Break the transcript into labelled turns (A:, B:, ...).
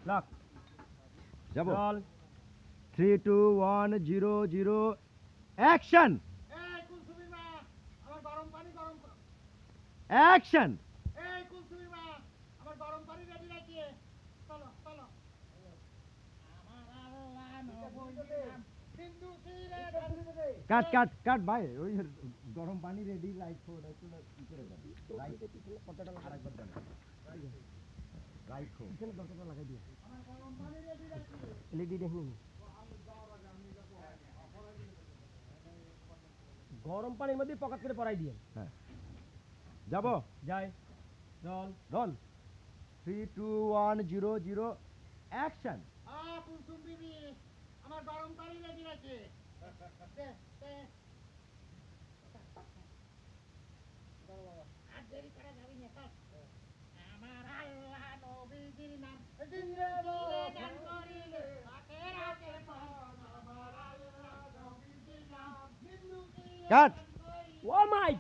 A: Lock
B: যাব
A: role
B: 3 2 1 0 0 action
C: এই কুলসুমি মা আমার গরম পানি গরম কর।
B: অ্যাকশন
C: এই কুলসুমি মা আমার গরম পানি রেডি রাখিয়ে চলো চলো আমার আল্লাহ নবীরাম সিন্ধু তীরে
B: কাট কাট কাট ভাই ওই গরম পানি রেডি লাইট ফোর একটু কি করে দেন লাইট কতটা আরেকবার দেন লাইট ফোর
A: এখানে দরকারটা লাগাই দিও
C: আমার গরম পানি রেডি রাখিয়ে
A: এলইডি দেখুন গরম পানির মধ্যে পকেট করে পরাই দিয়ে
B: হ্যাঁ যাব
A: যাই রোল
B: রন 3 2 1 0 0 অ্যাকশন
C: কুলসুম বিবি আমার গরম পানি রেডি রাখিয়ে দে দে আর দেরি করা যাবে না আমার আল্লাহ নবীজির নাম জিন্দে গান করিলে আখেরাতে পাওয়া আমার আল্লাহ নবীজির নাম সিন্ধু তীরে
B: কাট
A: ও মাই